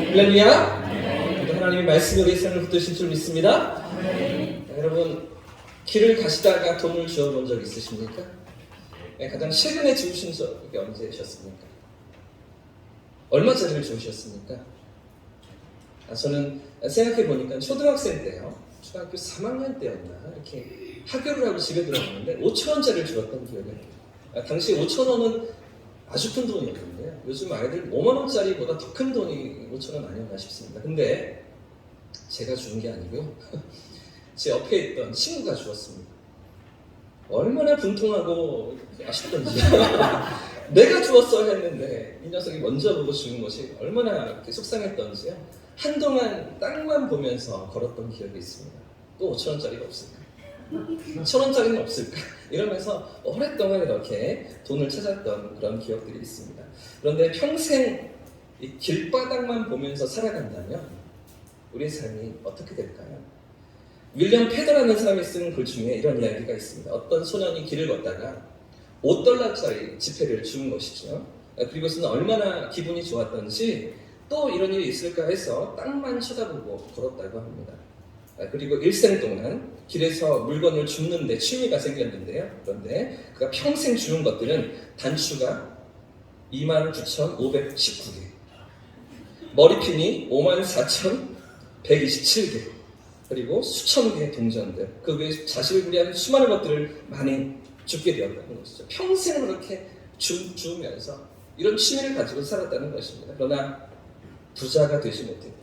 할렐루야. 하나님의 말씀에 우리 삶을 붙드신 줄 믿습니다. 여러분, 길을 가시다가 돈을 주워본 적 있으십니까? 가장 최근에 주우신 적이 언제셨습니까? 얼마짜리를 주우셨습니까? 저는 생각해 보니까 초등학생 때요, 초등학교 3학년 때였나, 이렇게 학교를 하고 집에 들어갔는데 5,000원짜리를 주었던 기억이 나요. 당시 5,000원은 아주 큰 돈이었는데요. 요즘 아이들 5만원짜리보다 더 큰 돈이 5,000원 아니었나 싶습니다. 근데 제가 주는 게 아니고요. 제 옆에 있던 친구가 주었습니다. 얼마나 분통하고 아쉽던지. 내가 주었어 했는데 이 녀석이 먼저 보고 주는 것이 얼마나 이렇게 속상했던지요. 한동안 땅만 보면서 걸었던 기억이 있습니다. 또 5,000원짜리가 없을까? 1,000원짜리는 없을까? 이러면서 오랫동안 이렇게 돈을 찾았던 그런 기억들이 있습니다. 그런데 평생 이 길바닥만 보면서 살아간다면 우리의 삶이 어떻게 될까요? 윌리엄 패더라는 사람이 쓴 글 중에 이런 이야기가 있습니다. 어떤 소년이 길을 걷다가 $5짜리 지폐를 주는 것이죠. 그리고 그는 얼마나 기분이 좋았던지 또 이런 일이 있을까 해서 땅만 쳐다보고 걸었다고 합니다. 그리고 일생 동안 길에서 물건을 줍는데 취미가 생겼는데요. 그런데 그가 평생 주는 것들은 단추가 29,519개, 머리핀이 54,127개, 그리고 수천 개의 동전들, 그 외에 자실구레한 수많은 것들을 많이 줍게 되었다는 것이죠. 평생 그렇게 주우면서 이런 취미를 가지고 살았다는 것입니다. 그러나 부자가 되지 못했고요.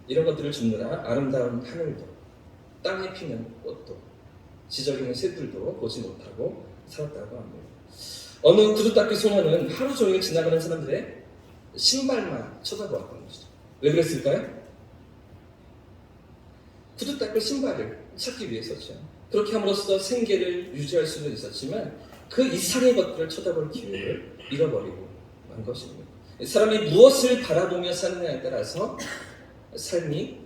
이런 것들을 줍느라 아름다운 하늘도, 땅에 피는 꽃도, 지저귀는 새들도 보지 못하고 살았다고 합니다. 어느 구두 닦기 소년은 하루 종일 지나가는 사람들의 신발만 쳐다보았던 것이죠. 왜 그랬을까요? 구두 닦을 신발을 찾기 위해서죠. 그렇게 함으로써 생계를 유지할 수는 있었지만 그 이상의 것들을 쳐다볼 기회를 잃어버리고 만 것입니다. 사람이 무엇을 바라보며 사느냐에 따라서 삶이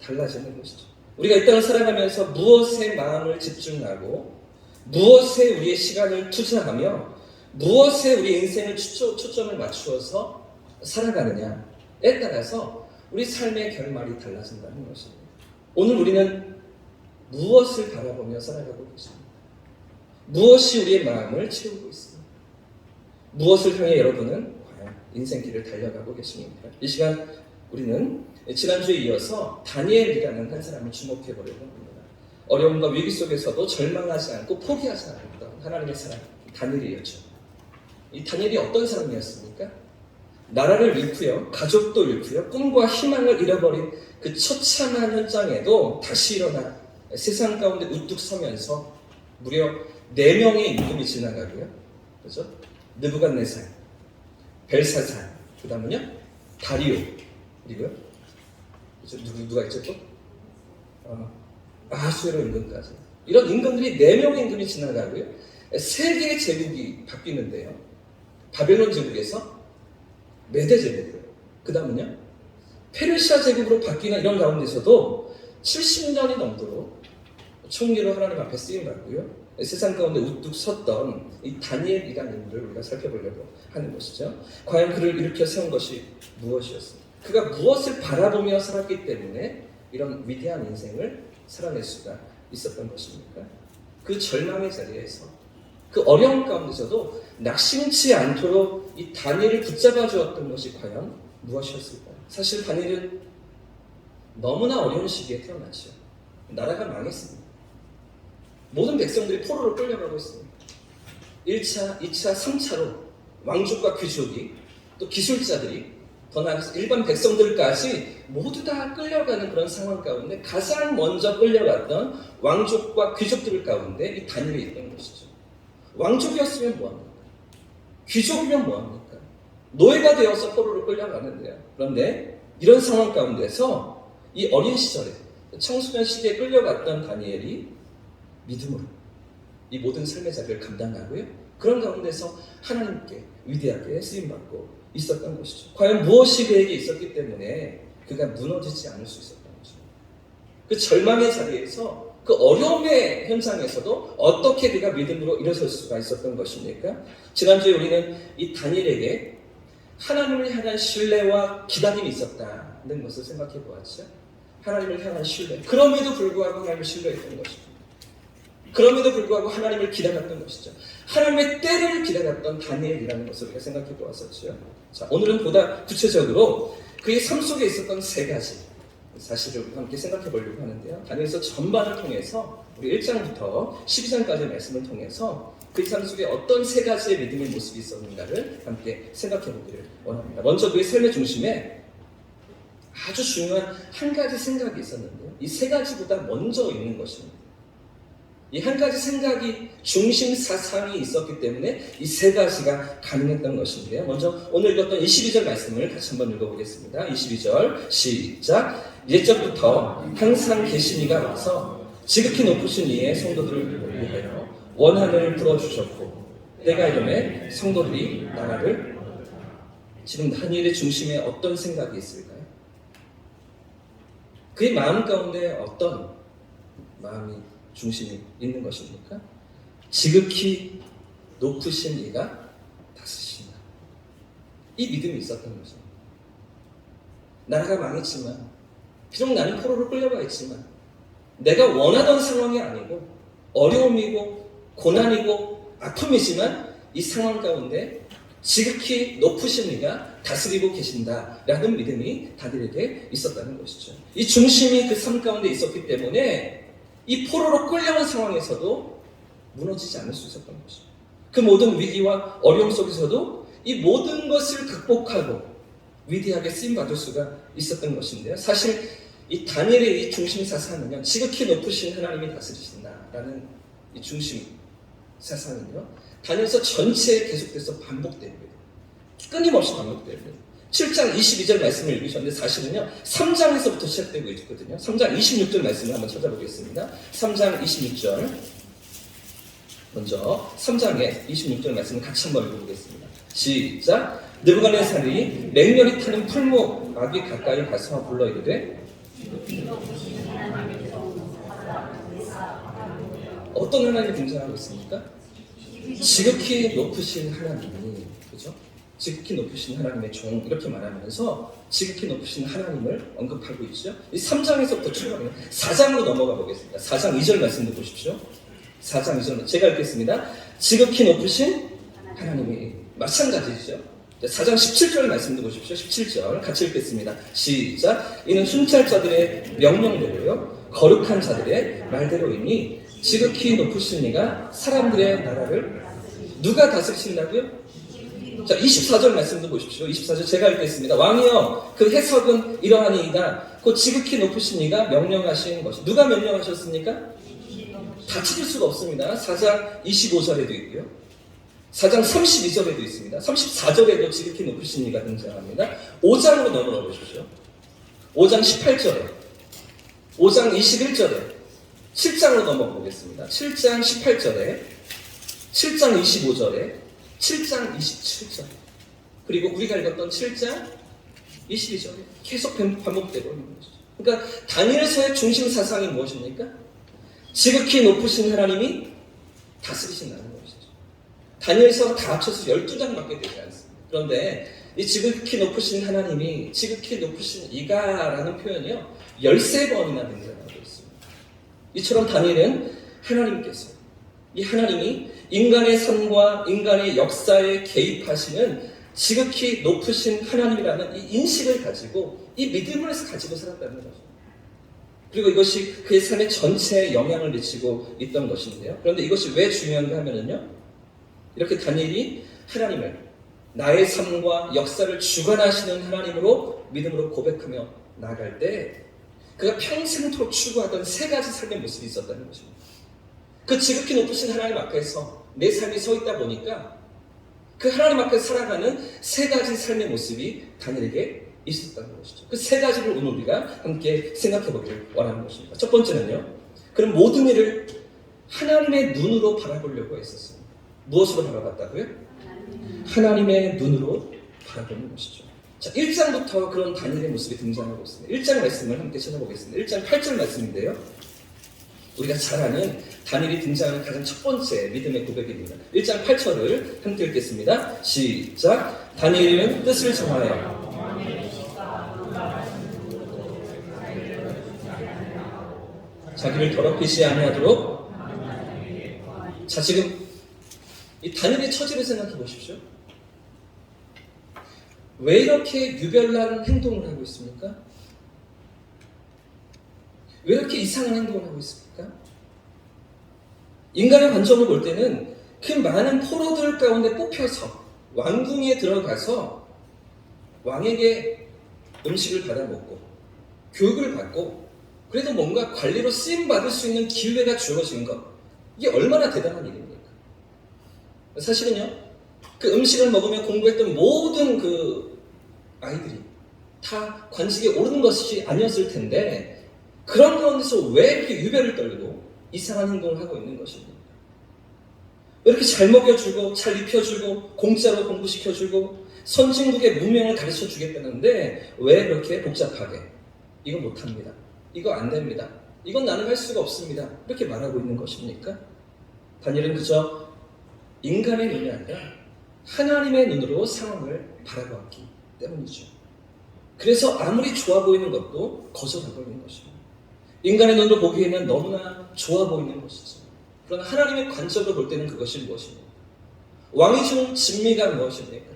달라지는 것이죠. 우리가 이 땅을 살아가면서 무엇에 마음을 집중하고 무엇에 우리의 시간을 투자하며 무엇에 우리 인생을 초점을 맞추어서 살아가느냐에 따라서 우리 삶의 결말이 달라진다는 것입니다. 오늘 우리는 무엇을 바라보며 살아가고 있습니다. 무엇이 우리의 마음을 채우고 있습니다. 무엇을 향해 여러분은 과연 인생길을 달려가고 계십니까? 이 시간 우리는 지난주에 이어서 다니엘이라는 한 사람을 주목해 보려고 합니다. 어려움과 위기 속에서도 절망하지 않고 포기하지 않았던 하나님의 사람 다니엘이었죠. 이 다니엘이 어떤 사람이었습니까? 나라를 잃고요, 가족도 잃고요, 꿈과 희망을 잃어버린 그 처참한 현장에도 다시 일어나 세상 가운데 우뚝 서면서 무려 4명의 임금이 지나가고요, 그렇죠? 느부갓네살, 벨사살, 그 다음은요 다리오, 그리고요 누가 있죠 또? 아수에로 임금까지. 이런 임금들이 4명의 임금이 지나가고요, 3개의 제국이 바뀌는데요. 바벨론 제국에서 메대 제국으로, 그 다음은요 페르시아 제국으로 바뀌는 이런 가운데서도 70년이 넘도록 총리로 하나님 앞에 쓰임받고요, 세상 가운데 우뚝 섰던 이 다니엘이라는 인물을 우리가 살펴보려고 하는 것이죠. 과연 그를 일으켜 세운 것이 무엇이었습니까? 그가 무엇을 바라보며 살았기 때문에 이런 위대한 인생을 살아낼 수가 있었던 것입니까? 그 절망의 자리에서, 그 어려움 가운데서도 낙심치 않도록 이 다니엘을 붙잡아 주었던 것이 과연 무엇이었을까요? 사실 다니엘은 너무나 어려운 시기에 태어났죠. 나라가 망했습니다. 모든 백성들이 포로로 끌려가고 있습니다. 1차, 2차, 3차로 왕족과 귀족이, 또 기술자들이, 더 나아가서 일반 백성들까지 모두 다 끌려가는 그런 상황 가운데 가장 먼저 끌려갔던 왕족과 귀족들 가운데 이 다니엘이 있던 것이죠. 왕족이었으면 뭐합니까? 귀족이면 뭐합니까? 노예가 되어서 포로로 끌려가는데요. 그런데 이런 상황 가운데서 이 어린 시절에, 청소년 시기에 끌려갔던 다니엘이 믿음으로 이 모든 삶의 자리를 감당하고요, 그런 가운데서 하나님께 위대하게 쓰임받고 있었던 것이죠. 과연 무엇이 그에게 있었기 때문에 그가 무너지지 않을 수 있었던 것입니다. 그 절망의 자리에서, 그 어려움의 현장에서도 어떻게 그가 믿음으로 일어설 수가 있었던 것입니까? 지난주에 우리는 이 다니엘에게 하나님을 향한 신뢰와 기다림이 있었다는 것을 생각해 보았죠. 하나님을 향한 신뢰. 그럼에도 불구하고 하나님을 신뢰했던 것입니다. 그럼에도 불구하고 하나님을 기다렸던 것이죠. 하나님의 때를 기다렸던 다니엘이라는 것을 우리가 생각해 보았었죠. 자, 오늘은 보다 구체적으로 그의 삶 속에 있었던 세 가지 사실을 함께 생각해 보려고 하는데요. 다니엘서 전반을 통해서 우리 1장부터 12장까지의 말씀을 통해서 그의 삶 속에 어떤 세 가지의 믿음의 모습이 있었는가를 함께 생각해 보기를 원합니다. 먼저 그의 삶의 중심에 아주 중요한 한 가지 생각이 있었는데요. 이 세 가지보다 먼저 있는 것입니다. 이 한 가지 생각이 중심 사상이 있었기 때문에 이 세 가지가 가능했던 것인데요. 먼저 오늘 읽었던 22절 말씀을 같이 한번 읽어보겠습니다. 22절 시작. 옛적부터 항상 계신 이가 와서 지극히 높으신 이의 성도들을 위하여 원한을 풀어주셨고 때가 이름에 성도들이 나라를. 지금 다니엘의 중심에 어떤 생각이 있을까요? 그의 마음 가운데 어떤 마음이 중심이 있는 것입니까? 지극히 높으신 이가 다스리신다. 이 믿음이 있었던 거죠. 나라가 망했지만, 비록 나는 포로로 끌려가 있지만, 내가 원하던 상황이 아니고 어려움이고 고난이고 아픔이지만 이 상황 가운데 지극히 높으신 이가 다스리고 계신다라는 믿음이 다들에게 있었다는 것이죠. 이 중심이 그 삶 가운데 있었기 때문에 이 포로로 끌려온 상황에서도 무너지지 않을 수 있었던 것이죠. 그 모든 위기와 어려움 속에서도 이 모든 것을 극복하고 위대하게 쓰임받을 수가 있었던 것인데요. 사실 이 다니엘의 이 중심 사상은요, 지극히 높으신 하나님이 다스리신다라는 이 중심 사상은요, 다니엘서 전체에 계속돼서 반복됩니다. 끊임없이 반복됩니다. 7장 22절 말씀을 읽으셨는데 사실은요 3장에서부터 시작되고 있거든요. 3장 26절 말씀을 한번 찾아보겠습니다. 3장 26절 먼저 3장의 26절 말씀을 같이 한번 읽어보겠습니다. 시작. 느부갓네살이 맹렬히 타는 풀무 마귀 가까이 가서 불러 이르되 어떤 하나님이 등장하고 있습니까? 지극히 높으신 하나님이, 그죠? 지극히 높으신 하나님의 종, 이렇게 말하면서 지극히 높으신 하나님을 언급하고 있죠. 이 3장에서부터 출발해요. 4장으로 넘어가 보겠습니다. 4장 2절 말씀도 보십시오. 4장 2절 제가 읽겠습니다. 지극히 높으신 하나님이, 마찬가지죠. 4장 17절 말씀도 보십시오. 17절 같이 읽겠습니다. 시작. 이는 순찰자들의 명령대로요 거룩한 자들의 말대로이니 지극히 높으신 이가 사람들의 나라를 누가 다스리신다고요? 자, 24절 말씀도 보십시오. 24절 제가 읽겠습니다. 왕이여, 그 해석은 이러하니이다. 곧 지극히 높으신 이가 명령하신 것이. 누가 명령하셨습니까? 다 찾을 수가 없습니다. 4장 25절에도 있고요. 4장 32절에도 있습니다. 34절에도 지극히 높으신 이가 등장합니다. 5장으로 넘어가 보십시오. 5장 18절에, 5장 21절에, 7장으로 넘어가 보겠습니다. 7장 18절에, 7장 25절에, 7장 27절, 그리고 우리가 읽었던 7장 22절에 계속 반복되고 있는 것이죠. 그러니까 다니엘서의 중심 사상이 무엇입니까? 지극히 높으신 하나님이 다스리신다는 것이죠. 다니엘서 다 합쳐서 12장밖에 되지 않습니다. 그런데 이 지극히 높으신 하나님이, 지극히 높으신 이가라는 표현이요 13번이나 등장하고 있습니다. 이처럼 다니엘은 하나님께서, 이 하나님이 인간의 삶과 인간의 역사에 개입하시는 지극히 높으신 하나님이라는 이 인식을 가지고, 이 믿음을 가지고 살았다는 거죠. 그리고 이것이 그의 삶의 전체에 영향을 미치고 있던 것인데요. 그런데 이것이 왜 중요한가 하면요, 이렇게 다니엘이 하나님을 나의 삶과 역사를 주관하시는 하나님으로 믿음으로 고백하며 나아갈 때 그가 평생토록 추구하던 세 가지 삶의 모습이 있었다는 것입니다. 그 지극히 높으신 하나님 앞에서 내 삶이 서 있다 보니까 그 하나님 앞에서 살아가는 세 가지 삶의 모습이 다니엘에게 있었다는 것이죠. 그 세 가지를 오늘 우리가 함께 생각해 보길 원하는 것입니다. 첫 번째는요, 그런 모든 일을 하나님의 눈으로 바라보려고 했었습니다. 무엇으로 바라봤다고요? 하나님의 눈으로 바라보는 것이죠. 자, 1장부터 그런 다니엘의 모습이 등장하고 있습니다. 1장 말씀을 함께 찾아보겠습니다. 1장 8절 말씀인데요. 우리가 잘 아는 다니엘이 등장하는 가장 첫 번째 믿음의 고백입니다. 1장 8절을 함께 읽겠습니다. 시작. 다니엘은 뜻을 정하여 자기를 더럽히지 아니하도록. 자, 지금 이 다니엘의 처지를 생각해 보십시오. 왜 이렇게 유별난 행동을 하고 있습니까? 왜 이렇게 이상한 행동을 하고 있습니까? 인간의 관점을 볼 때는 그 많은 포로들 가운데 뽑혀서 왕궁에 들어가서 왕에게 음식을 받아먹고 교육을 받고 그래도 뭔가 관리로 쓰임받을 수 있는 기회가 주어진 것, 이게 얼마나 대단한 일입니까? 사실은요, 그 음식을 먹으며 공부했던 모든 그 아이들이 다 관직에 오르는 것이 아니었을 텐데 그런 가운데서 왜 이렇게 유별을 떨고 이상한 행동을 하고 있는 것입니까? 왜 이렇게 잘 먹여주고 잘 입혀주고 공짜로 공부시켜주고 선진국의 문명을 가르쳐주겠다는데 왜 그렇게 복잡하게 이거 못합니다, 이거 안 됩니다, 이건 나는 할 수가 없습니다, 이렇게 말하고 있는 것입니까? 다니엘은 그저 인간의 눈이 아니라 하나님의 눈으로 상황을 바라보았기 때문이죠. 그래서 아무리 좋아 보이는 것도 거절하고 있는 것입니다. 인간의 눈으로 보기에는 너무나 좋아 보이는 것이죠. 그러나 하나님의 관점으로 볼 때는 그것이 무엇입니까? 왕이 준 진미가 무엇입니까?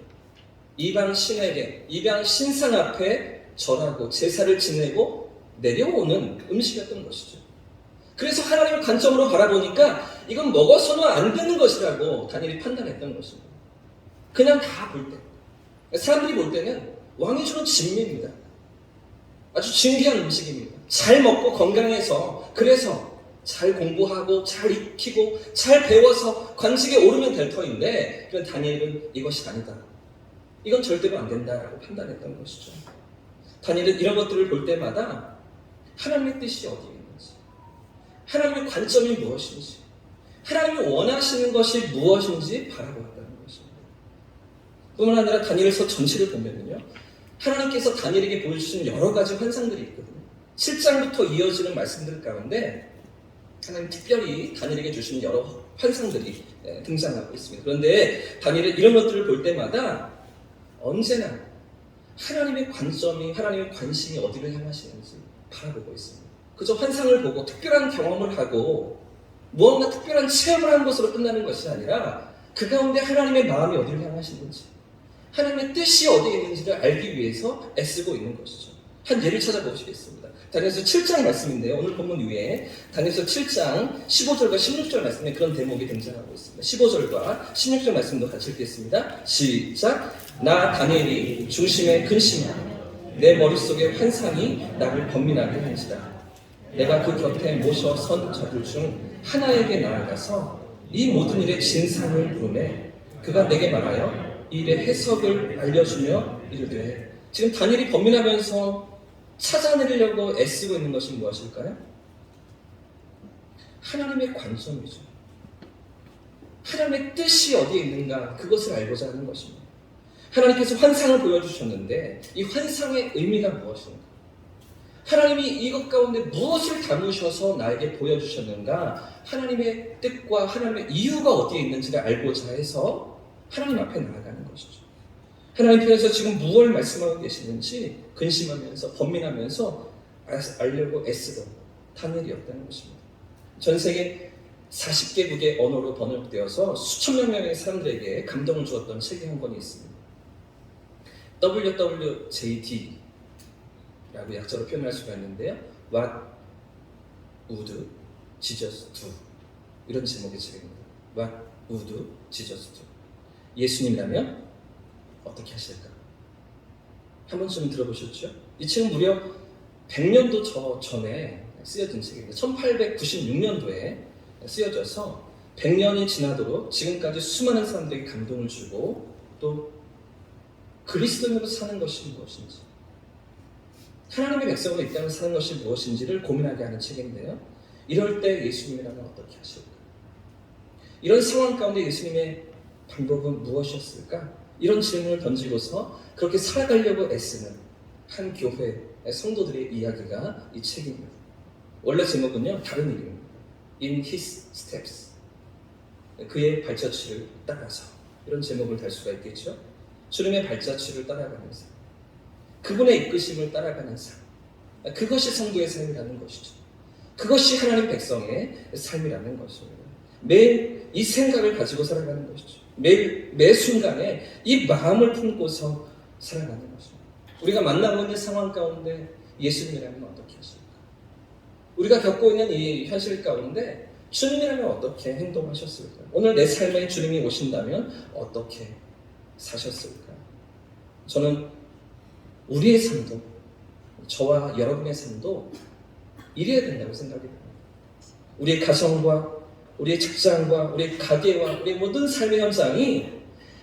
이방 신에게, 이방 신상 앞에 절하고 제사를 지내고 내려오는 음식이었던 것이죠. 그래서 하나님의 관점으로 바라보니까 이건 먹어서는 안 되는 것이라고 다니엘이 판단했던 것입니다. 그냥 다 볼 때, 사람들이 볼 때는 왕이 주는 진미입니다. 아주 진귀한 음식입니다. 잘 먹고 건강해서, 그래서 잘 공부하고 잘 익히고 잘 배워서 관직에 오르면 될 터인데, 그런 다니엘은 이것이 아니다, 이건 절대로 안 된다라고 판단했던 것이죠. 다니엘은 이런 것들을 볼 때마다 하나님의 뜻이 어디에 있는지, 하나님의 관점이 무엇인지, 하나님이 원하시는 것이 무엇인지 바라보았다는 것입니다. 뿐만 아니라 다니엘서 전체를 보면요, 하나님께서 다니엘에게 보여주신 여러 가지 환상들이 있거든요. 7장부터 이어지는 말씀들 가운데 하나님 특별히 다니엘에게 주신 여러 환상들이 등장하고 있습니다. 그런데 다니엘은 이런 것들을 볼 때마다 언제나 하나님의 관점이, 하나님의 관심이 어디를 향하시는지 바라보고 있습니다. 그저 환상을 보고 특별한 경험을 하고 무언가 특별한 체험을 한 것으로 끝나는 것이 아니라 그 가운데 하나님의 마음이 어디를 향하시는지, 하나님의 뜻이 어디에 있는지를 알기 위해서 애쓰고 있는 것이죠. 한 예를 찾아보시겠습니다. 다니엘서 7장 말씀인데요. 오늘 본문 위에 다니엘서 7장 15절과 16절 말씀에 그런 대목이 등장하고 있습니다. 15절과 16절 말씀도 같이 읽겠습니다. 시작. 나 다니엘이 중심에 근심하고 내 머릿속에 환상이 나를 번민하게 한지다. 내가 그 곁에 모셔 선 저들 중 하나에게 나아가서 이 모든 일의 진상을 물으매 그가 내게 말하여 이 일의 해석을 알려주며 이르되. 지금 다니엘이 번민하면서 찾아내려고 애쓰고 있는 것이 무엇일까요? 하나님의 관점이죠. 하나님의 뜻이 어디에 있는가, 그것을 알고자 하는 것입니다. 하나님께서 환상을 보여주셨는데 이 환상의 의미가 무엇인가, 하나님이 이것 가운데 무엇을 담으셔서 나에게 보여주셨는가, 하나님의 뜻과 하나님의 이유가 어디에 있는지를 알고자 해서 하나님 앞에 나아가는 것이죠. 하나님께서 지금 무엇을 말씀하고 계시는지 근심하면서 번민하면서 알려고 애쓰던 다니엘이었다는 것입니다. 전 세계 40개국의 언어로 번역되어서 수천 명의 사람들에게 감동을 주었던 책이 한 권이 있습니다. WWJD 라고 약자로 표현할 수가 있는데요. What would Jesus do? 이런 제목의 책입니다. What would Jesus do? 예수님이라면 어떻게 하실까? 한 번쯤 들어보셨죠? 이 책은 무려 100년도 전에 쓰여진 책입니다. 1896년도에 쓰여져서 100년이 지나도록 지금까지 수많은 사람들에게 감동을 주고 또 그리스도인으로 사는 것이 무엇인지, 하나님의 백성으로 이 땅을 사는 것이 무엇인지를 고민하게 하는 책인데요. 이럴 때 예수님이라면 어떻게 하실까? 이런 상황 가운데 예수님의 방법은 무엇이었을까? 이런 질문을 던지고서 그렇게 살아가려고 애쓰는 한 교회의 성도들의 이야기가 이 책입니다. 원래 제목은요, 다른 일입니다. in his steps. 그의 발자취를 따라서. 이런 제목을 달 수가 있겠죠. 주님의 발자취를 따라가는 삶. 그분의 이끄심을 따라가는 삶. 그것이 성도의 삶이라는 것이죠. 그것이 하나님 백성의 삶이라는 것입니다. 매일 이 생각을 가지고 살아가는 것이죠. 매일 매 순간에 이 마음을 품고서 살아가는 것입니다. 우리가 만나고 있는 상황 가운데 예수님이라면 어떻게 하실까? 우리가 겪고 있는 이 현실 가운데 주님이라면 어떻게 행동하셨을까? 오늘 내 삶에 주님이 오신다면 어떻게 사셨을까? 저는 우리의 삶도, 저와 여러분의 삶도 이래야 된다고 생각이 듭니다. 우리의 가정과 우리의 직장과 우리의 가게와 우리의 모든 삶의 현장이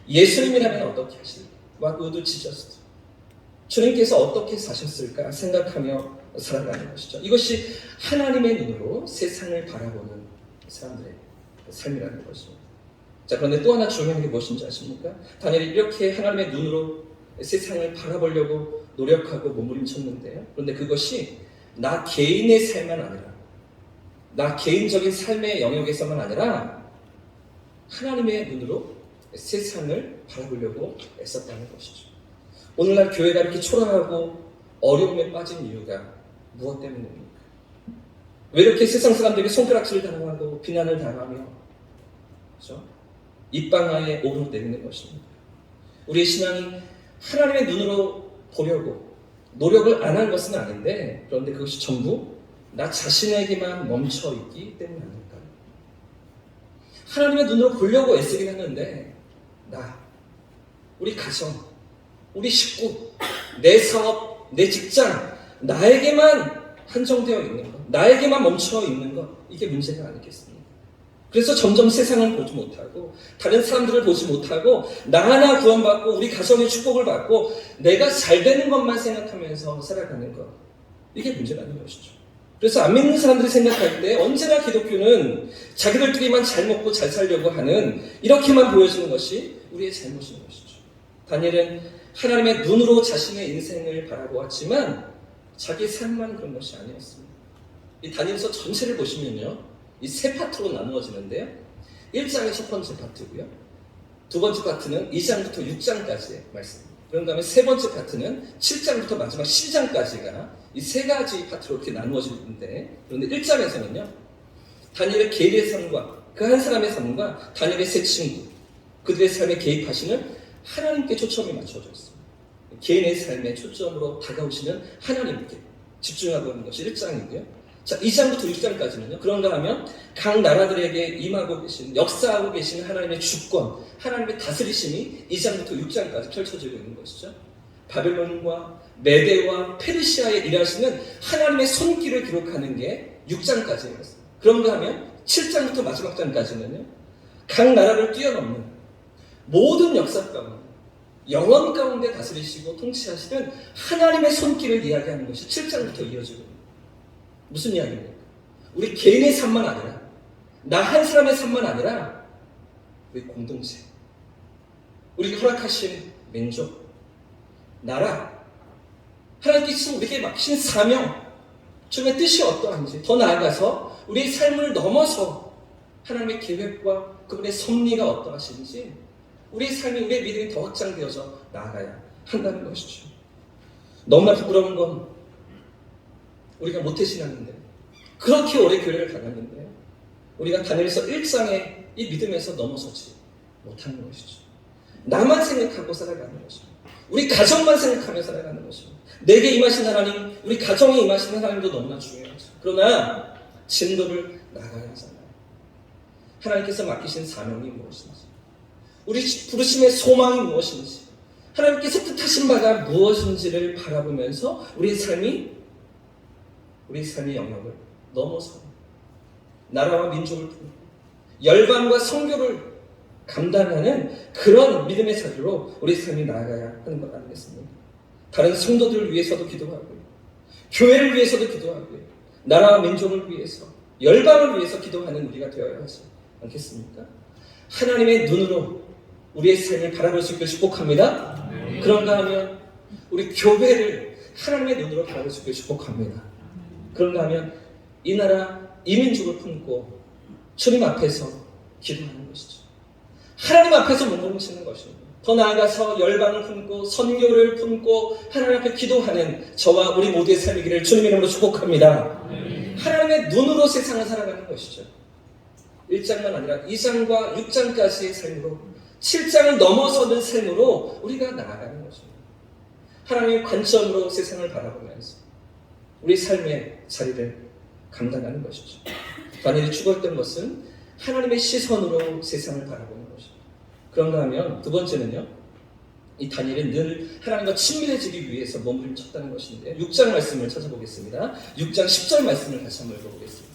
예수님이라면 어떻게 하실까? What would Jesus do? 주님께서 어떻게 사셨을까 생각하며 살아가는 것이죠. 이것이 하나님의 눈으로 세상을 바라보는 사람들의 삶이라는 것입니다. 자, 그런데 또 하나 중요한 게 무엇인지 아십니까? 다니엘이 이렇게 하나님의 눈으로 세상을 바라보려고 노력하고 몸부림쳤는데요. 그런데 그것이 나 개인의 삶만 아니라, 나 개인적인 삶의 영역에서만 아니라 하나님의 눈으로 세상을 바라보려고 애썼다는 것이죠. 오늘날 교회가 이렇게 초라하고 어려움에 빠진 이유가 무엇 때문입니까? 왜 이렇게 세상 사람들이 손가락질을 당하고 비난을 당하며, 그렇죠? 입방아에 오르내리는 것입니다. 우리의 신앙이 하나님의 눈으로 보려고 노력을 안 한 것은 아닌데, 그런데 그것이 전부 나 자신에게만 멈춰 있기 때문이 아닐까요? 하나님의 눈으로 보려고 애쓰긴 했는데 나, 우리 가정, 우리 식구, 내 사업, 내 직장, 나에게만 한정되어 있는 것, 나에게만 멈춰 있는 것, 이게 문제가 아니겠습니까? 그래서 점점 세상을 보지 못하고 다른 사람들을 보지 못하고 나 하나 구원받고 우리 가정의 축복을 받고 내가 잘 되는 것만 생각하면서 살아가는 것, 이게 문제라는 것이죠. 그래서 안 믿는 사람들이 생각할 때 언제나 기독교는 자기들끼리만 잘 먹고 잘 살려고 하는, 이렇게만 보여지는 것이 우리의 잘못인 것이죠. 다니엘은 하나님의 눈으로 자신의 인생을 바라보았지만 자기 삶만 그런 것이 아니었습니다. 이 다니엘서 전체를 보시면요, 이 세 파트로 나누어지는데요. 1장의 첫 번째 파트고요. 두 번째 파트는 2장부터 6장까지의 말씀입니다. 그런 다음에 세 번째 파트는 7장부터 마지막 12장까지가 이 세 가지 파트로 이렇게 나누어지는데, 그런데 1장에서는요, 다니엘의 개인의 삶과 그 한 사람의 삶과 다니엘의 세 친구, 그들의 삶에 개입하시는 하나님께 초점이 맞춰져 있습니다. 개인의 삶에 초점으로 다가오시는 하나님께 집중하고 있는 것이 1장이고요. 자, 2장부터 6장까지는요, 그런가 하면 각 나라들에게 임하고 계신, 역사하고 계신 하나님의 주권, 하나님의 다스리심이 2장부터 6장까지 펼쳐지고 있는 것이죠. 바벨론과 메대와 페르시아에 일하시는 하나님의 손길을 기록하는 게 6장까지였습니다. 그런가 하면 7장부터 마지막 장까지는요, 각 나라를 뛰어넘는 모든 역사 가운데, 영원 가운데 다스리시고 통치하시는 하나님의 손길을 이야기하는 것이 7장부터 이어지고 있습니다. 무슨 이야기입니까? 우리 개인의 삶만 아니라, 나 한 사람의 삶만 아니라 우리 공동체, 우리가 허락하신 민족, 나라, 하나님께서 우리에게 맡기신 사명, 주님의 뜻이 어떠한지, 더 나아가서 우리의 삶을 넘어서 하나님의 계획과 그분의 섭리가 어떠하신지, 우리의 삶이, 우리의 믿음이 더 확장되어서 나아가야 한다는 것이죠. 너무나 부끄러운 건 우리가 모태신앙인데, 그렇게 오래 교회를 다녔는데 우리가 다니엘서 1장의 이 믿음에서 넘어서지 못하는 것이죠. 나만 생각하고 살아가는 것입니다. 우리 가정만 생각하며 살아가는 것입니다. 내게 임하신 하나님, 우리 가정에 임하신 하나님도 너무나 중요하죠. 그러나 진도를 나가야 하잖아요. 하나님께서 맡기신 사명이 무엇인지, 우리 부르심의 소망이 무엇인지, 하나님께서 뜻하신 바가 무엇인지를 바라보면서 우리의 삶의 영역을 넘어서 나라와 민족을 품고 열방과 성교를 감당하는 그런 믿음의 자리로 우리 삶이 나아가야 하는 것 아니겠습니까? 다른 성도들을 위해서도 기도하고요, 교회를 위해서도 기도하고요, 나라와 민족을 위해서, 열방을 위해서 기도하는 우리가 되어야 하지 않겠습니까? 하나님의 눈으로 우리의 삶을 바라볼 수 있기를 축복합니다. 그런가 하면 우리 교회를 하나님의 눈으로 바라볼 수 있기를 축복합니다. 그런가 하면 이 나라, 이 민족을 품고 주님 앞에서 기도하는 것이죠. 하나님 앞에서 몸부림치는 것입니다. 더 나아가서 열방을 품고 선교를 품고 하나님 앞에 기도하는 저와 우리 모두의 삶이기를 주님 이름으로 축복합니다. 하나님의 눈으로 세상을 살아가는 것이죠. 1장만 아니라 2장과 6장까지의 삶으로 7장을 넘어서는 삶으로 우리가 나아가는 것입니다. 하나님의 관점으로 세상을 바라보면서 우리 삶의 자리를 감당하는 것이죠. 다니엘이 죽었던 것은 하나님의 시선으로 세상을 바라보는 것입니다. 그런가 하면 두 번째는요, 이 다니엘은 늘 하나님과 친밀해지기 위해서 몸부림쳤다는 것인데 6장 말씀을 찾아보겠습니다. 6장 10절 말씀을 다시 한번 읽어보겠습니다.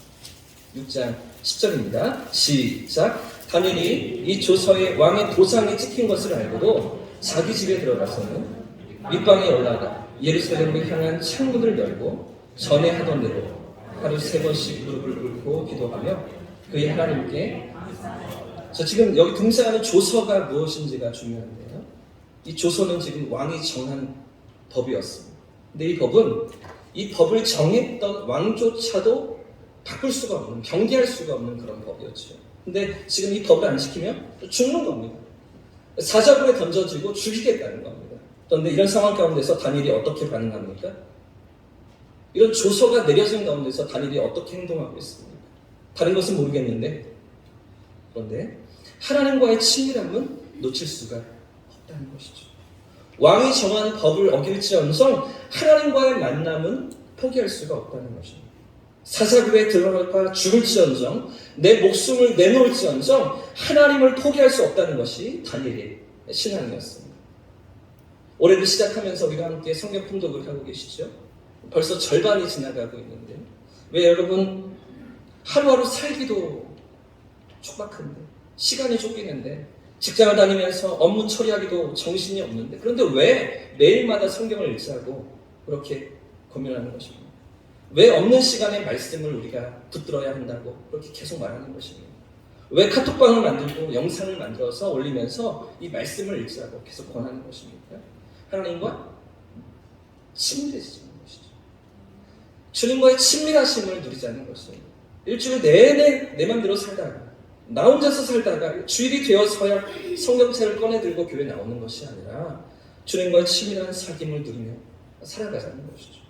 6장 10절입니다. 시작. 다니엘이 이 조서에 왕의 도장이 찍힌 것을 알고도 자기 집에 들어가서는 윗방에 올라가 예루살렘을 향한 창문을 열고 전에 하던 대로 하루 3번씩 무릎을 꿇고 기도하며 그의 하나님께 지금 여기 등장하는 조서가 무엇인지가 중요한데요. 이 조서는 지금 왕이 정한 법이었습니다. 근데 이 법을 정했던 왕조차도 바꿀 수가 없는, 경계할 수가 없는 그런 법이었죠. 근데 지금 이 법을 안 지키면 죽는 겁니다. 사자굴에 던져지고 죽이겠다는 겁니다. 그런데 이런 상황 가운데서 다니엘이 어떻게 반응합니까? 이런 조서가 내려진 가운데서 다니엘이 어떻게 행동하고 있습니까? 다른 것은 모르겠는데, 그런데 하나님과의 친밀함은 놓칠 수가 없다는 것이죠. 왕이 정한 법을 어길지언정 하나님과의 만남은 포기할 수가 없다는 것입니다. 사자굴에 들어갈까 죽을지언정 내 목숨을 내놓을지언정 하나님을 포기할 수 없다는 것이 다니엘의 신앙이었습니다. 올해를 시작하면서 우리가 함께 성경 통독을 하고 계시죠? 벌써 절반이 지나가고 있는데 왜 여러분 하루하루 살기도 촉박한데 시간이 쫓기는데 직장을 다니면서 업무 처리하기도 정신이 없는데 그런데 왜 매일마다 성경을 읽자고 그렇게 고민하는 것입니다. 왜 없는 시간에 말씀을 우리가 붙들어야 한다고 그렇게 계속 말하는 것입니다. 왜 카톡방을 만들고 영상을 만들어서 올리면서 이 말씀을 읽자고 계속 권하는 것입니까? 하나님과 친밀해지는 것이죠. 주님과의 친밀하심을 누리자는 것은 일주일 내내 내 맘대로 살다가 나 혼자서 살다가 주일이 되어서야 성경책을 꺼내들고 교회 나오는 것이 아니라 주님과의 친밀한 사귐을 누리며 살아가자는 것이죠.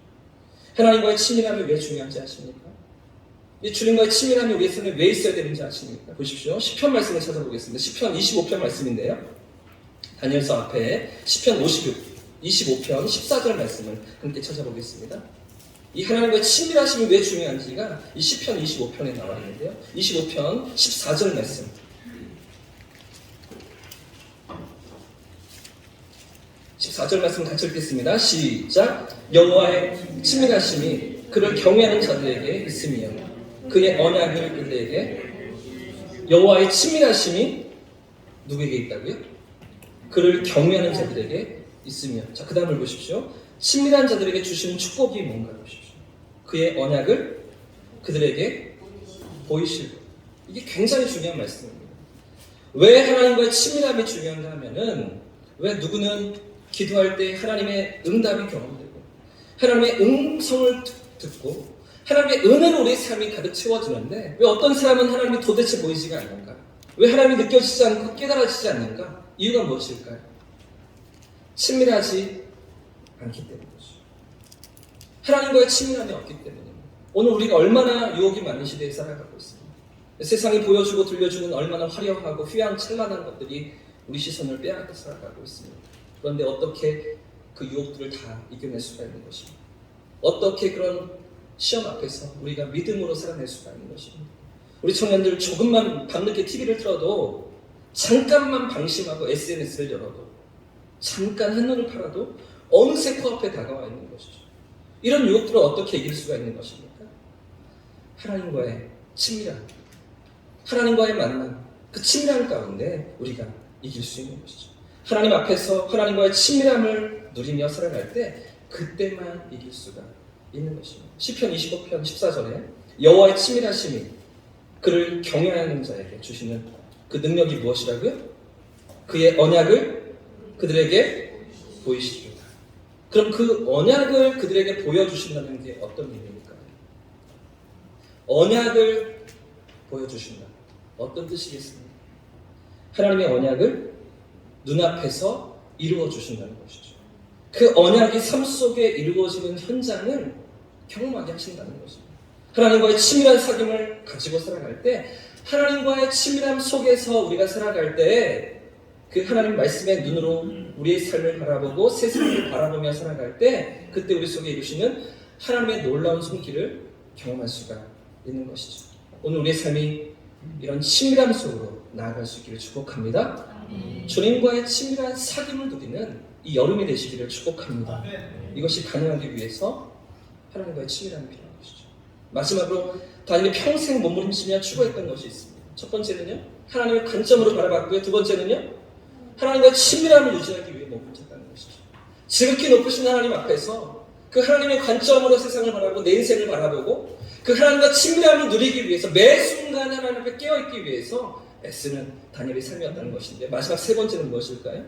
하나님과의 친밀함이 왜 중요한지 아십니까? 이 주님과의 친밀함이 우리 삶에 왜 있어야 되는지 아십니까? 보십시오. 시편 말씀을 찾아보겠습니다. 시편 25편 말씀인데요. 다니엘서 앞에 시편 25편 14절 말씀을 함께 찾아보겠습니다. 이 하나님과의 친밀하심이 왜 중요한지가 이 시편 25편에 나와 있는데요. 25편 14절 말씀. (14절) 말씀 같이 읽겠습니다. 시작. 여호와의 친밀하심이 그를 경외하는 자들에게 있으며 그의 언약을 그들에게 여호와의 친밀하심이 누구에게 있다고요? 그를 경외하는 자들에게 있으며 자, 그 다음을 보십시오. 친밀한 자들에게 주시는 축복이 뭔가 보십시오. 그의 언약을 그들에게 보이시고 이게 굉장히 중요한 말씀입니다. 왜 하나님과의 친밀함이 중요한가 하면은 왜 누구는 기도할 때 하나님의 응답이 경험되고 하나님의 음성을 듣고 하나님의 은혜로 우리의 삶이 가득 채워지는데 왜 어떤 사람은 하나님이 도대체 보이지가 않는가? 왜 하나님이 느껴지지 않고 깨달아지지 않는가? 이유가 무엇일까요? 친밀하지 않기 때문이죠. 하나님과의 친밀함이 없기 때문입니다. 오늘 우리가 얼마나 유혹이 많은 시대에 살아가고 있습니다. 세상이 보여주고 들려주는 얼마나 화려하고 휘황찬란한 것들이 우리 시선을 빼앗겨 살아가고 있습니다. 그런데 어떻게 그 유혹들을 다 이겨낼 수가 있는 것입니다. 어떻게 그런 시험 앞에서 우리가 믿음으로 살아낼 수가 있는 것입니다. 우리 청년들 조금만 밤늦게 TV를 틀어도 잠깐만 방심하고 SNS를 열어도 잠깐 한눈을 팔아도 어느새 코앞에 다가와 있는 것이죠. 이런 유혹들을 어떻게 이길 수가 있는 것입니까? 하나님과의 친밀함, 하나님과의 만남, 그 친밀함 가운데 우리가 이길 수 있는 것이죠. 하나님 앞에서 하나님과의 친밀함을 누리며 살아갈 때 그때만 이길 수가 있는 것입니다. 시편 25편 14절에 여호와의 친밀하심이 그를 경외하는 자에게 주시는 그 능력이 무엇이라고요? 그의 언약을 그들에게 보이시리로다. 그럼 그 언약을 그들에게 보여주신다는 게 어떤 의미입니까? 언약을 보여주신다. 어떤 뜻이겠습니까? 하나님의 언약을 눈앞에서 이루어 주신다는 것이죠. 그 언약이 삶 속에 이루어지는 현장을 경험하게 하신다는 것입니다. 하나님과의 치밀한 사귐을 가지고 살아갈 때, 하나님과의 치밀함 속에서 우리가 살아갈 때 그 하나님 말씀의 눈으로 우리의 삶을 바라보고 세상을 바라보며 살아갈 때, 그때 우리 속에 이루시는 하나님의 놀라운 손길을 경험할 수가 있는 것이죠. 오늘 우리의 삶이 이런 친밀함 속으로 나아갈 수 있기를 축복합니다. 주님과의 친밀한 사귐을 누리는 이 여름이 되시기를 축복합니다. 이것이 가능하기 위해서 하나님과의 친밀함이 필요한 것이죠. 마지막으로 다니엘이 평생 몸부림치며 추구했던 것이 있습니다. 첫 번째는요, 하나님의 관점으로 바라봤고요. 두 번째는요, 하나님과의 친밀함을 유지하기 위해 몸부림쳤다는 것이죠. 지극히 높으신 하나님 앞에서 그 하나님의 관점으로 세상을 바라보고 내 인생을 바라보고 그 하나님과 친밀함을 누리기 위해서 매 순간 하나님 앞에 깨어있기 위해서 애쓰는 다니엘의 삶이었다는 것인데, 마지막 세 번째는 무엇일까요?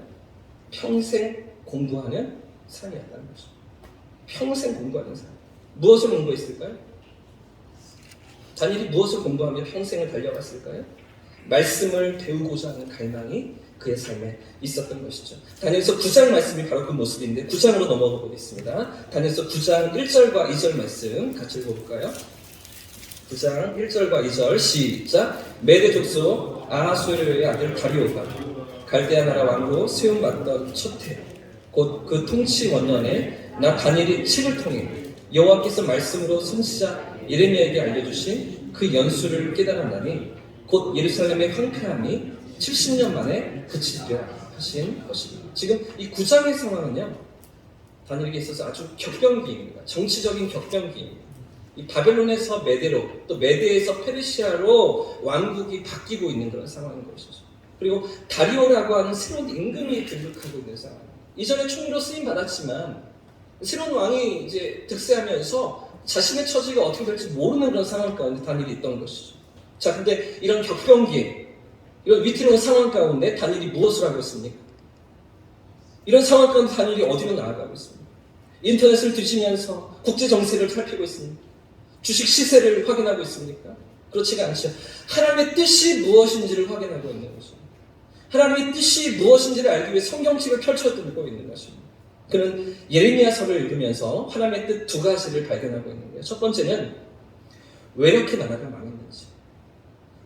평생 공부하는 삶이었다는 것입니다. 평생 공부하는 삶. 무엇을 공부했을까요? 다니엘이 무엇을 공부하며 평생을 달려갔을까요? 말씀을 배우고자 하는 갈망이 그의 삶에 있었던 것이죠. 다니엘서 9장 말씀이 바로 그 모습인데 9장으로 넘어가 보겠습니다. 다니엘서 9장 1절과 2절 말씀 같이 읽어볼까요? 9장 1절과 2절 시작. 메대 족속 아하수에르의 아들 다리오가 갈대아 나라 왕으로 세움받던 첫해 곧 그 통치 원년에 나 다니엘이 책을 통해 여호와께서 말씀으로 선지자 예레미야에게 알려주신 그 연수를 깨달았나니 곧 예루살렘의 황폐함이 70년 만에 그치리라 하신 것입니다. 지금 이 9장의 상황은요, 다니엘에게 있어서 아주 격변기입니다. 정치적인 격변기입니다. 이 바벨론에서 메대로, 또 메대에서 페르시아로 왕국이 바뀌고 있는 그런 상황인 것이죠. 그리고 다리오라고 하는 새로운 임금이 등극하고 있는 상황입니다. 이전에 총리로 쓰임 받았지만 새로운 왕이 이제 득세하면서 자신의 처지가 어떻게 될지 모르는 그런 상황 가운데 다니엘이 있던 것이죠. 자, 근데 이런 격변기에, 이런 위태로운 상황 가운데 다니엘이 무엇을 하고 있습니까? 이런 상황 가운데 다니엘이 어디로 나아가고 있습니까? 인터넷을 뒤지면서 국제 정세를 살피고 있습니까? 주식 시세를 확인하고 있습니까? 그렇지가 않죠. 하나님의 뜻이 무엇인지를 확인하고 있는 것입니다. 하나님의 뜻이 무엇인지를 알기 위해 성경책을 펼쳐들고 있는 것입니다. 그는 예레미야서를 읽으면서 하나님의 뜻 두 가지를 발견하고 있는 거예요. 첫 번째는 왜 이렇게 나라가 망했는지,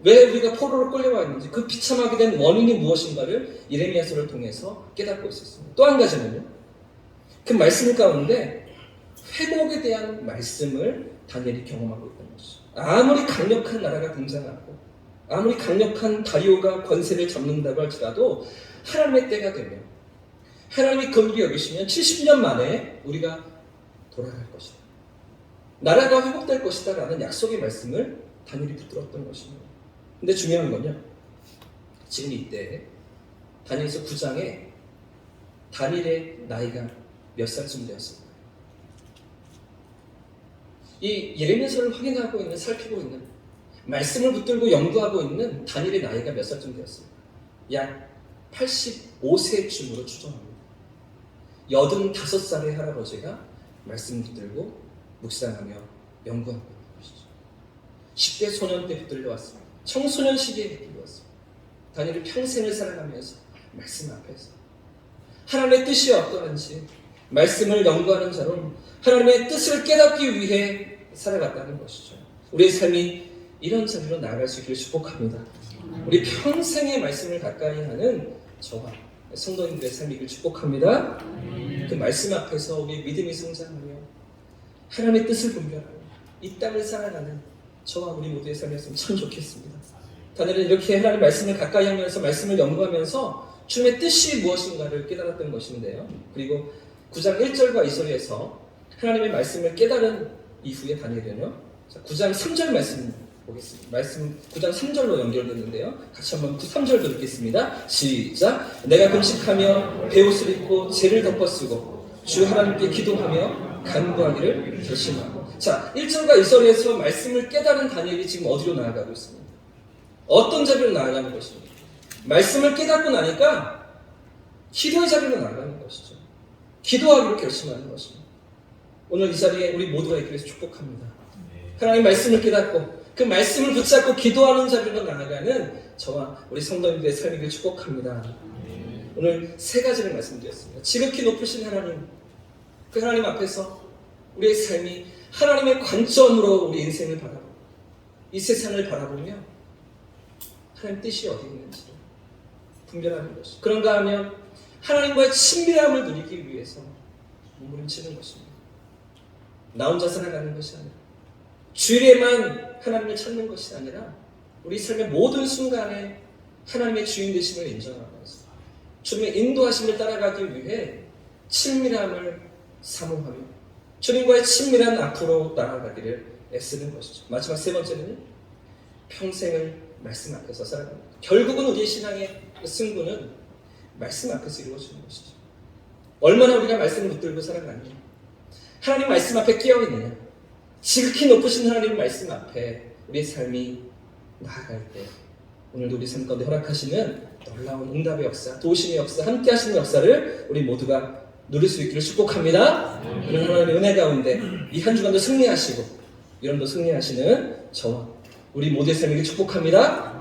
왜 우리가 포로로 끌려와 있는지, 그 비참하게 된 원인이 무엇인가를 예레미야서를 통해서 깨닫고 있었습니다. 또 한 가지는요, 그 말씀 가운데 회복에 대한 말씀을 다니엘이 경험하고 있다는 것이죠. 아무리 강력한 나라가 등장하고 아무리 강력한 다리오가 권세를 잡는다고 할지라도 하나님의 때가 되면, 하나님이 긍휼히 여기시면 70년 만에 우리가 돌아갈 것이다, 나라가 회복될 것이다 라는 약속의 말씀을 다니엘이 붙들었던 것입니다. 근데 중요한 건요, 지금 이때 다니엘서 9장에 다니엘의 나이가 몇 살쯤 되었을까요? 이 예레미야서를 확인하고 있는, 살피고 있는, 말씀을 붙들고 연구하고 있는 다니엘의 나이가 몇 살쯤 되었을까요? 약 85세쯤으로 추정합니다. 85살의 할아버지가 말씀 붙들고 묵상하며 연구하고 있는 것이죠. 10대 소년 때 붙들려왔습니다. 청소년 시기에 붙들려왔습니다. 다니엘이 평생을 살아가면서 말씀 앞에서 하나님의 뜻이 어떠한지 말씀을 연구하는 자로 하나님의 뜻을 깨닫기 위해 살아갔다는 것이죠. 우리의 삶이 이런 자리로 나아갈 수 있기를 축복합니다. 우리 평생의 말씀을 가까이 하는 저와 성도님들의 삶이길 축복합니다. 그 말씀 앞에서 우리의 믿음이 성장하며 하나님의 뜻을 분별하며 이 땅을 살아가는 저와 우리 모두의 삶이었으면 참 좋겠습니다. 다니엘은 이렇게 하나님의 말씀을 가까이 하면서 말씀을 연구하면서 주님의 뜻이 무엇인가를 깨달았던 것인데요. 그리고 9장 1절과 2절에서 하나님의 말씀을 깨달은 이후에 다니엘은요, 9장 3절 말씀 보겠습니다. 말씀 9장 3절로 연결됐는데요. 같이 한번 3절도 읽겠습니다. 시작. 내가 금식하며 베옷을 입고 죄를 덮어쓰고 주 하나님께 기도하며 간구하기를 결심하고. 자, 1절과 2절에서 말씀을 깨달은 다니엘이 지금 어디로 나아가고 있습니까? 어떤 자리로 나아가는 것입니까? 말씀을 깨닫고 나니까 기도의 자리로 나아가는 것이죠. 기도하기로 결심하는 것입니다. 오늘 이 자리에 우리 모두가 있기를 축복합니다. 하나님 말씀을 깨닫고 그 말씀을 붙잡고 기도하는 자들로 나아가는 저와 우리 성도님들의 삶이길 축복합니다. 오늘 세 가지를 말씀드렸습니다. 지극히 높으신 하나님, 그 하나님 앞에서 우리의 삶이 하나님의 관점으로 우리 인생을 바라보고 이 세상을 바라보며 하나님 뜻이 어디 있는지를 분별하는 것이, 그런가 하면 하나님과의 친밀함을 누리기 위해서 몸부림치는 것입니다. 나 혼자 살아가는 것이 아니라 주일에만 하나님을 찾는 것이 아니라 우리 삶의 모든 순간에 하나님의 주인 되심을 인정하면서 주님의 인도하심을 따라가기 위해 친밀함을 사모하며 주님과의 친밀한 앞으로 나아가기를 애쓰는 것이죠. 마지막 세 번째는요, 평생을 말씀 앞에서 살아갑니다. 결국은 우리의 신앙의 승부는 말씀 앞에서 이루어지는 것이죠. 얼마나 우리가 말씀을 붙들고 살아가느냐, 하나님 말씀 앞에 끼어있느냐, 지극히 높으신 하나님 말씀 앞에 우리의 삶이 나아갈 때 오늘도 우리 삶 가운데 허락하시는 놀라운 응답의 역사, 도우심의 역사, 함께 하시는 역사를 우리 모두가 누릴 수 있기를 축복합니다. 그런 하나님의 은혜 가운데 이 한 주간도 승리하시고 이런도 승리하시는 저와 우리 모두의 삶이길 축복합니다.